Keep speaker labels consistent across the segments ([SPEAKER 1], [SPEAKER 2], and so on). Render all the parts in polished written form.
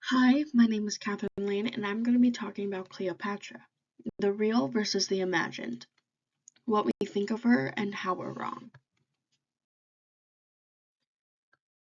[SPEAKER 1] Hi, my name is Catherine Lane, and I'm going to be talking about Cleopatra, the real versus the imagined, what we think of her and how we're wrong.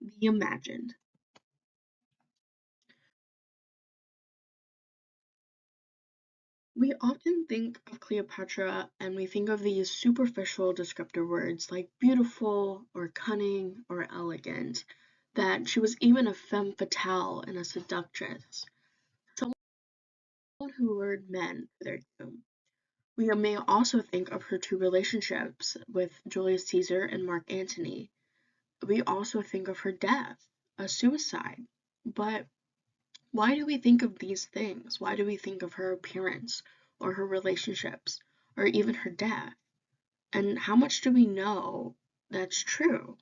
[SPEAKER 1] The imagined. We often think of Cleopatra and we think of these superficial descriptor words like beautiful or cunning or elegant, that she was even a femme fatale and a seductress, someone who lured men to their doom. We may also think of her two relationships with Julius Caesar and Mark Antony. We also think of her death, a suicide. But why do we think of these things? Why do we think of her appearance or her relationships or even her death? And how much do we know that's true?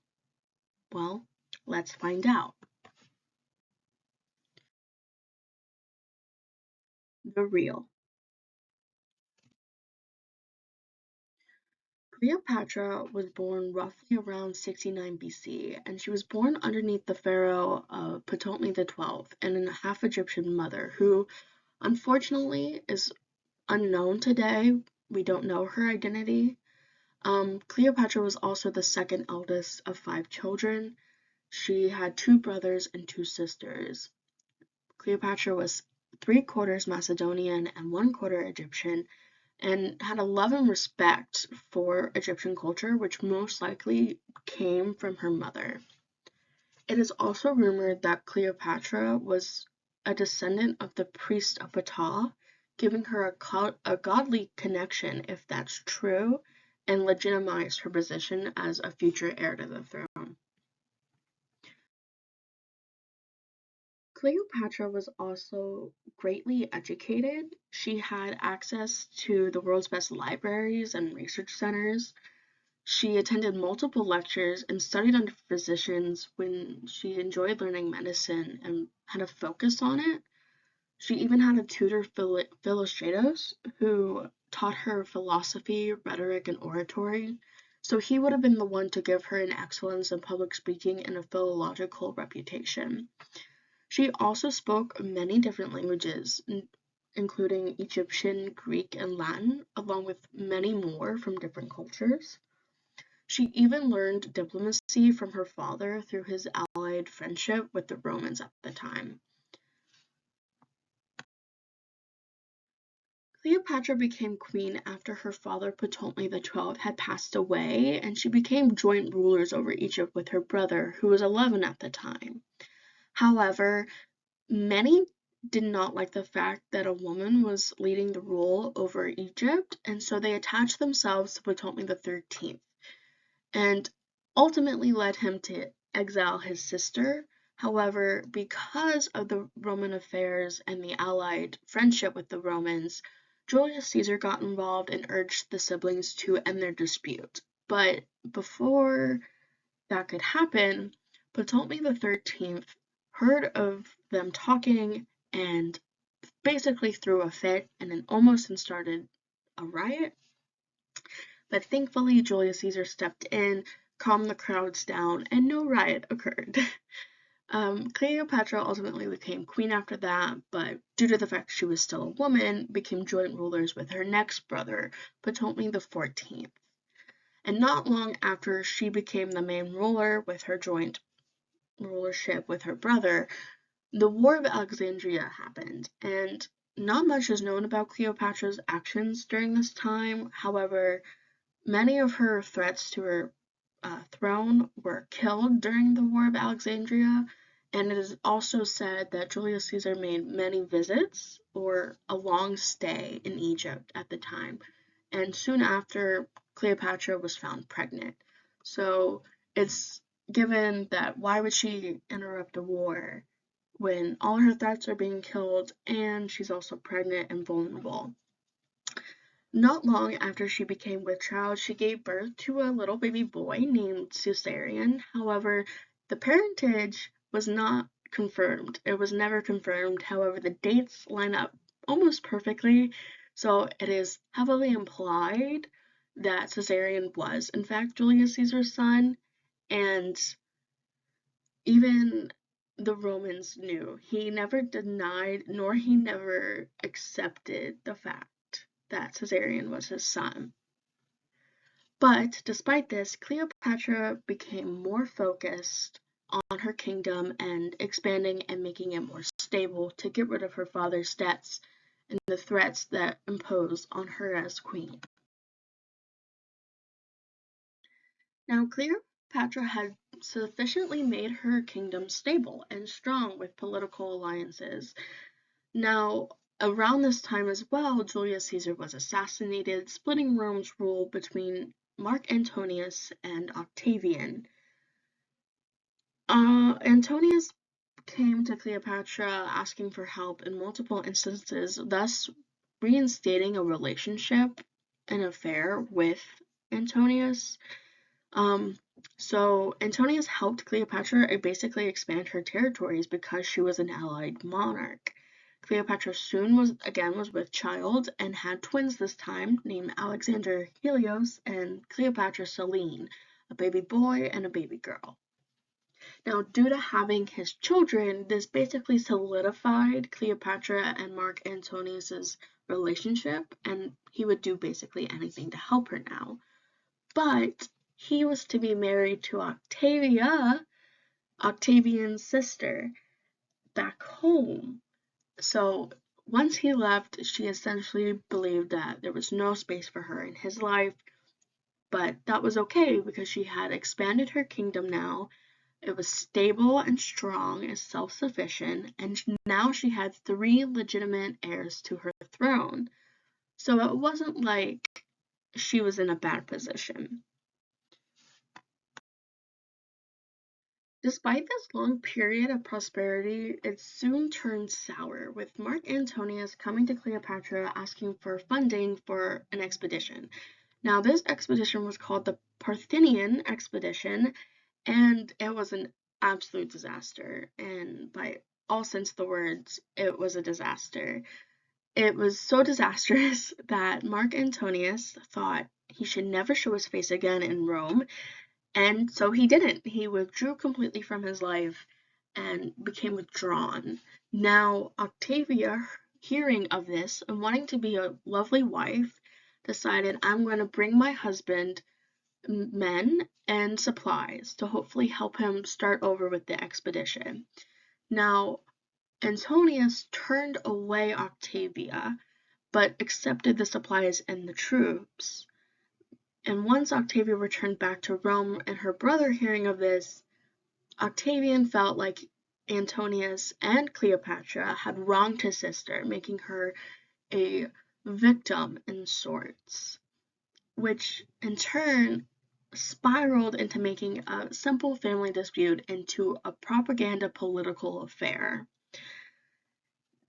[SPEAKER 1] Well, let's find out. The real. Cleopatra was born roughly around 69 BC, and she was born underneath the pharaoh Ptolemy XII and a half Egyptian mother who, unfortunately, is unknown today. We don't know her identity. Cleopatra was also the second eldest of five children. She had two brothers and two sisters. Cleopatra was three-quarters Macedonian and one-quarter Egyptian, and had a love and respect for Egyptian culture, which most likely came from her mother. It is also rumored that Cleopatra was a descendant of the priest of Ptah, giving her a godly connection, if that's true, and legitimized her position as a future heir to the throne. Cleopatra was also greatly educated. She had access to the world's best libraries and research centers. She attended multiple lectures and studied under physicians when she enjoyed learning medicine and had a focus on it. She even had a tutor, Philostratus, who taught her philosophy, rhetoric, and oratory. So he would have been the one to give her an excellence in public speaking and a philological reputation. She also spoke many different languages, including Egyptian, Greek, and Latin, along with many more from different cultures. She even learned diplomacy from her father through his allied friendship with the Romans at the time. Cleopatra became queen after her father Ptolemy XII had passed away, and she became joint rulers over Egypt with her brother, who was 11 at the time. However, many did not like the fact that a woman was leading the rule over Egypt, and so they attached themselves to Ptolemy XIII, and ultimately led him to exile his sister. However, because of the Roman affairs and the allied friendship with the Romans, Julius Caesar got involved and urged the siblings to end their dispute. But before that could happen, Ptolemy XIII heard of them talking and basically threw a fit and then almost started a riot. But thankfully, Julius Caesar stepped in, calmed the crowds down, and no riot occurred. Cleopatra ultimately became queen after that, but due to the fact she was still a woman, became joint rulers with her next brother, Ptolemy XIV. And not long after she became the main ruler with her joint rulership with her brother, the War of Alexandria happened, and not much is known about Cleopatra's actions during this time. However, many of her threats to her throne were killed during the War of Alexandria, and it is also said that Julius Caesar made many visits or a long stay in Egypt at the time, and soon after, Cleopatra was found pregnant. So it's given that why would she interrupt a war when all her threats are being killed and she's also pregnant and vulnerable? Not long after she became with child, she gave birth to a little baby boy named Caesarion. However, the parentage was not confirmed. It was never confirmed. However, the dates line up almost perfectly, so it is heavily implied that Caesarion was, in fact, Julius Caesar's son, and even the Romans knew. He never denied nor he never accepted the fact that Caesarion was his son. But despite this, Cleopatra became more focused on her kingdom and expanding and making it more stable to get rid of her father's debts and the threats that imposed on her as queen. Now, Cleopatra had sufficiently made her kingdom stable and strong with political alliances. Now, around this time as well, Julius Caesar was assassinated, splitting Rome's rule between Mark Antonius and Octavian. Antonius came to Cleopatra asking for help in multiple instances, thus reinstating a relationship, an affair with Antonius. So Antonius helped Cleopatra basically expand her territories because she was an allied monarch. Cleopatra soon was with child and had twins this time named Alexander Helios and Cleopatra Selene, a baby boy and a baby girl. Now, due to having his children, this basically solidified Cleopatra and Mark Antonius's relationship, and he would do basically anything to help her now. But he was to be married to Octavia, Octavian's sister, back home. So once he left, she essentially believed that there was no space for her in his life, but that was okay because she had expanded her kingdom now. It was stable and strong and self-sufficient, and now she had 3 legitimate heirs to her throne. So it wasn't like she was in a bad position. Despite this long period of prosperity, it soon turned sour, with Mark Antonius coming to Cleopatra asking for funding for an expedition. Now, this expedition was called the Parthenian Expedition, and it was an absolute disaster. And by all sense of the words, it was a disaster. It was so disastrous that Mark Antonius thought he should never show his face again in Rome, and so he didn't. He withdrew completely from his life and became withdrawn. Now, Octavia, hearing of this and wanting to be a lovely wife, decided, I'm going to bring my husband men and supplies to hopefully help him start over with the expedition. Now, Antonius turned away Octavia, but accepted the supplies and the troops. And once Octavia returned back to Rome and her brother hearing of this, Octavian felt like Antonius and Cleopatra had wronged his sister, making her a victim in sorts, which in turn spiraled into making a simple family dispute into a propaganda political affair.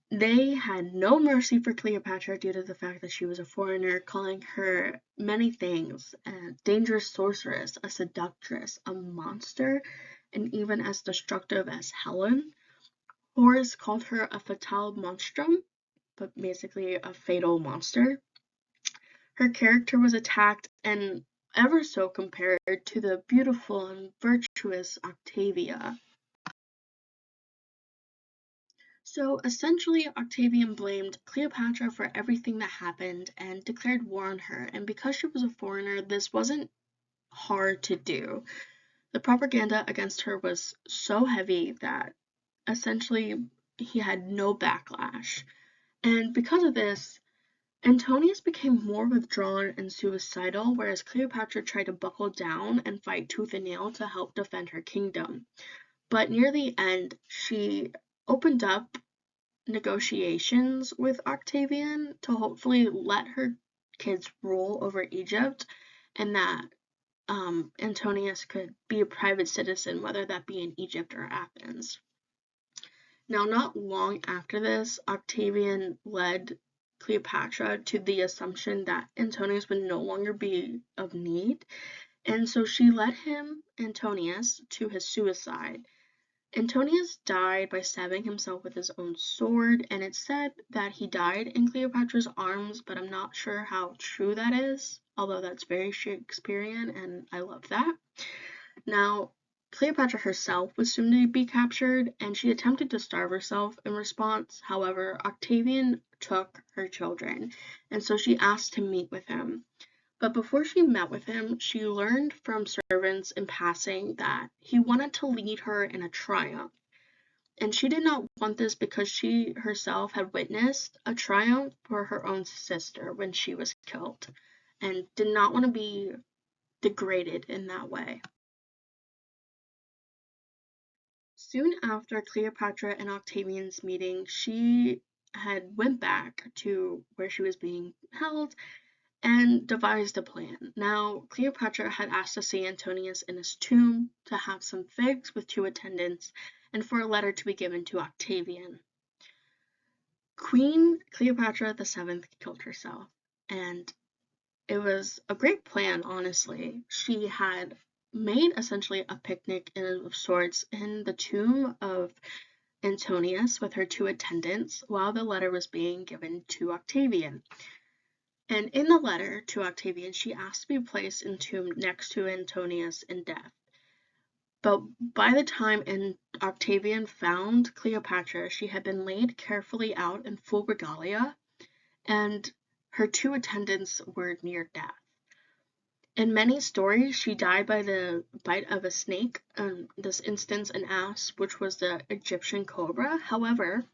[SPEAKER 1] They had no mercy for Cleopatra due to the fact that she was a foreigner, calling her many things: a dangerous sorceress, a seductress, a monster, and even as destructive as Helen. Horace called her a fatale monstrum, but basically a fatal monster. Her character was attacked and ever so compared to the beautiful and virtuous Octavia. So essentially, Octavian blamed Cleopatra for everything that happened and declared war on her, and because she was a foreigner, this wasn't hard to do. The propaganda against her was so heavy that essentially he had no backlash. And because of this, Antonius became more withdrawn and suicidal, whereas Cleopatra tried to buckle down and fight tooth and nail to help defend her kingdom. But near the end, she opened up negotiations with Octavian to hopefully let her kids rule over Egypt, and that Antonius could be a private citizen, whether that be in Egypt or Athens. Now, not long after this, Octavian led Cleopatra to the assumption that Antonius would no longer be of need, and so she led him, Antonius, to his suicide. Antonius died by stabbing himself with his own sword, and it's said that he died in Cleopatra's arms, but I'm not sure how true that is, although that's very Shakespearean, and I love that. Now, Cleopatra herself was soon to be captured, and she attempted to starve herself in response. However, Octavian took her children, and so she asked to meet with him. But before she met with him, she learned from servants in passing that he wanted to lead her in a triumph. And she did not want this because she herself had witnessed a triumph for her own sister when she was killed, and did not want to be degraded in that way. Soon after Cleopatra and Octavian's meeting, she had went back to where she was being held and devised a plan. Now, Cleopatra had asked to see Antonius in his tomb, to have some figs with 2 attendants, and for a letter to be given to Octavian. Queen Cleopatra VII killed herself, and it was a great plan, honestly. She had made essentially a picnic of sorts in the tomb of Antonius with her 2 attendants while the letter was being given to Octavian. And in the letter to Octavian, she asked to be placed entombed next to Antonius in death. But by the time Octavian found Cleopatra, she had been laid carefully out in full regalia, and her 2 attendants were near death. In many stories, she died by the bite of a snake, this instance an asp, which was the Egyptian cobra. However,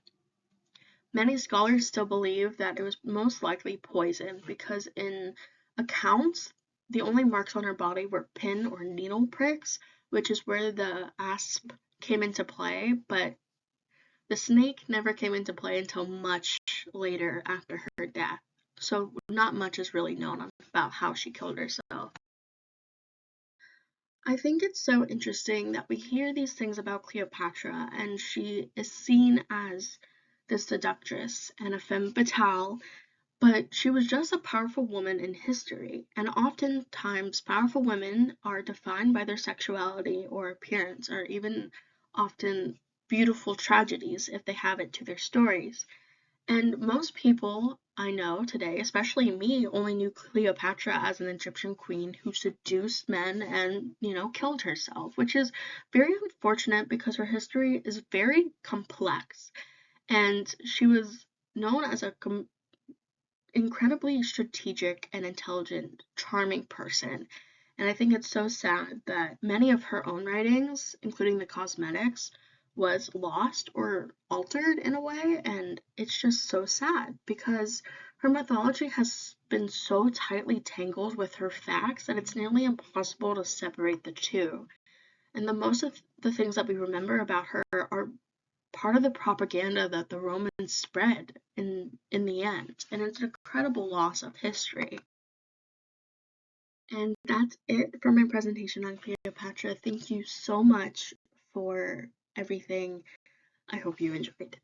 [SPEAKER 1] many scholars still believe that it was most likely poison because in accounts, the only marks on her body were pin or needle pricks, which is where the asp came into play, but the snake never came into play until much later after her death. So not much is really known about how she killed herself. I think it's so interesting that we hear these things about Cleopatra, and she is seen as the seductress and a femme fatale, but she was just a powerful woman in history, and oftentimes powerful women are defined by their sexuality or appearance, or even often beautiful tragedies if they have it to their stories. And most people I know today, especially me, only knew Cleopatra as an Egyptian queen who seduced men and, killed herself, which is very unfortunate because her history is very complex. And she was known as a incredibly strategic and intelligent, charming person. And I think it's so sad that many of her own writings, including the cosmetics, was lost or altered in a way, and it's just so sad because her mythology has been so tightly tangled with her facts that it's nearly impossible to separate the two. And the most of the things that we remember about her are part of the propaganda that the Romans spread in the end, and it's an incredible loss of history. And that's it for my presentation on Cleopatra. Thank you so much for everything. I hope you enjoyed.